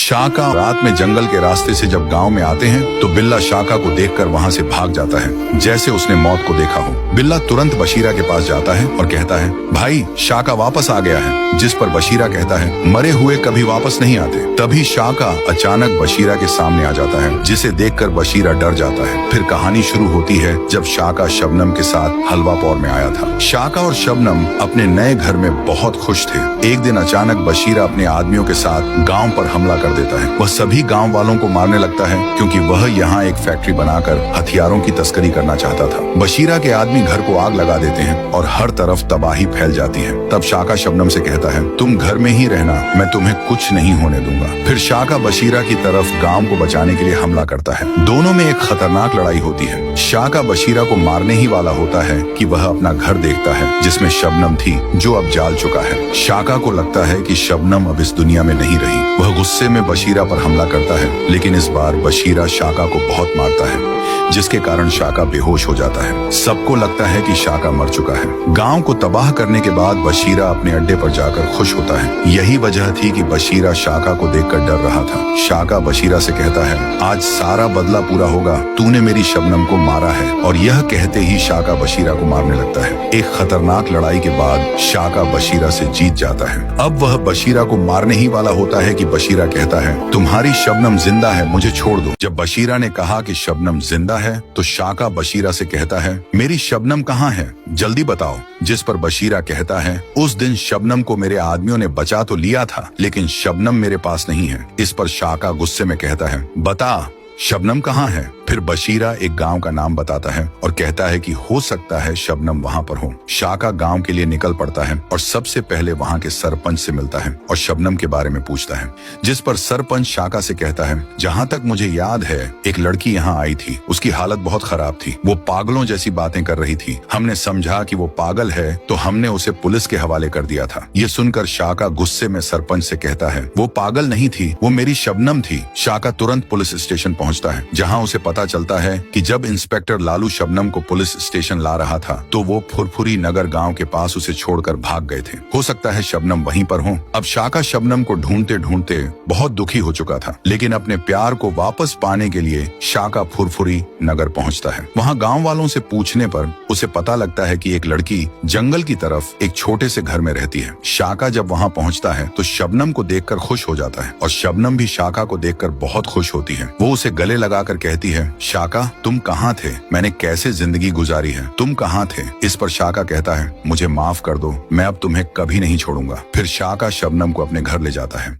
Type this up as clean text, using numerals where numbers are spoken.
शाका रात में जंगल के रास्ते से जब गांव में आते हैं तो बिल्ला शाका को देखकर वहां से भाग जाता है, जैसे उसने मौत को देखा हो। बिल्ला तुरंत बशीरा के पास जाता है और कहता है, भाई शाका वापस आ गया है। जिस पर बशीरा कहता है, मरे हुए कभी वापस नहीं आते। तभी शाका अचानक बशीरा के सामने आ जाता है, जिसे देखकर बशीरा डर जाता है। फिर कहानी शुरू होती है जब शाका शबनम के साथ हलवा पौर में आया था। शाका और शबनम अपने नए घर में बहुत खुश थे। एक दिन अचानक बशीरा अपने आदमियों के साथ गांव पर हमला कर देता है। वह सभी गांव वालों को मारने लगता है क्योंकि वह यहाँ एक फैक्ट्री बनाकर हथियारों की तस्करी करना चाहता था। बशीरा के आदमी घर को आग लगा देते हैं और हर तरफ तबाही फैल जाती है। तब शाका शबनम से कहता है, तुम घर में ही रहना, मैं तुम्हें कुछ नहीं होने दूंगा। फिर शाका बशीरा की तरफ गांव को बचाने के लिए हमला करता है। दोनों में एक खतरनाक लड़ाई होती है। शाका बशीरा को मारने ही वाला होता है कि वह अपना घर देखता है जिसमें शबनम थी, जो अब जाल चुका है। शाका को लगता है कि शबनम अब इस दुनिया में नहीं रही। वह गुस्से में बशीरा पर हमला करता है, लेकिन इस बार बशीरा शाका को बहुत मारता है, जिसके कारण शाका बेहोश हो जाता है। सबको लगता है कि शाका मर चुका है। गांव को तबाह करने के बाद बशीरा अपने अड्डे पर जाकर खुश होता है। यही वजह थी कि बशीरा शाका को देखकर डर रहा था। शाका बशीरा से कहता है, आज सारा बदला पूरा होगा, तूने मेरी शबनम को मारा है। और यह कहते ही शाका बशीरा को मारने लगता है। एक खतरनाक लड़ाई के बाद शाका बशीरा से जीत जाता है। अब वह बशीरा को मारने ही वाला होता है कि बशीरा कहता है, तुम्हारी शबनम जिंदा है, मुझे छोड़ दो। जब बशीरा ने कहा कि शबनम जिंदा है तो शाका बशीरा से कहता है, मेरी शबनम कहाँ है, जल्दी बताओ। जिस पर बशीरा कहता है, उस दिन शबनम को मेरे आदमियों ने बचा तो लिया था, लेकिन शबनम मेरे पास नहीं है। इस पर शाका गुस्से में कहता है, बता शबनम कहाँ है। फिर बशीरा एक गांव का नाम बताता है और कहता है कि हो सकता है शबनम वहां पर हो। शाका गांव के लिए निकल पड़ता है और सबसे पहले वहां के सरपंच से मिलता है और शबनम के बारे में पूछता है। जिस पर सरपंच शाका से कहता है, जहां तक मुझे याद है एक लड़की यहाँ आई थी, उसकी हालत बहुत खराब थी, वो पागलों जैसी बातें कर रही थी। हमने समझा कि वो पागल है तो हमने उसे पुलिस के हवाले कर दिया था। ये सुनकर शाका गुस्से में सरपंच से कहता है, वो पागल नहीं थी, वो मेरी शबनम थी। शाका तुरंत पुलिस स्टेशन पहुंचता है, जहां उसे पता चलता है कि जब इंस्पेक्टर लालू शबनम को पुलिस स्टेशन ला रहा था तो वो फुरफुरी नगर गांव के पास उसे छोड़कर भाग गए थे। हो सकता है शबनम वहीं पर हो। अब शाका शबनम को ढूंढते ढूंढते बहुत दुखी हो चुका था, लेकिन अपने प्यार को वापस पाने के लिए शाका फुरफुरी नगर पहुंचता है। वहां गांव वालों से पूछने पर उसे पता लगता है कि एक लड़की जंगल की तरफ एक छोटे से घर में रहती है। शाका जब वहां पहुंचता है तो शबनम को देखकर खुश हो जाता है और शबनम भी शाका को देखकर बहुत खुश होती है। वो उसे गले लगाकर कहती है, शाका तुम कहाँ थे, मैंने कैसे जिंदगी गुजारी है, तुम कहाँ थे। इस पर शाका कहता है, मुझे माफ कर दो, मैं अब तुम्हें कभी नहीं छोड़ूंगा। फिर शाका शबनम को अपने घर ले जाता है।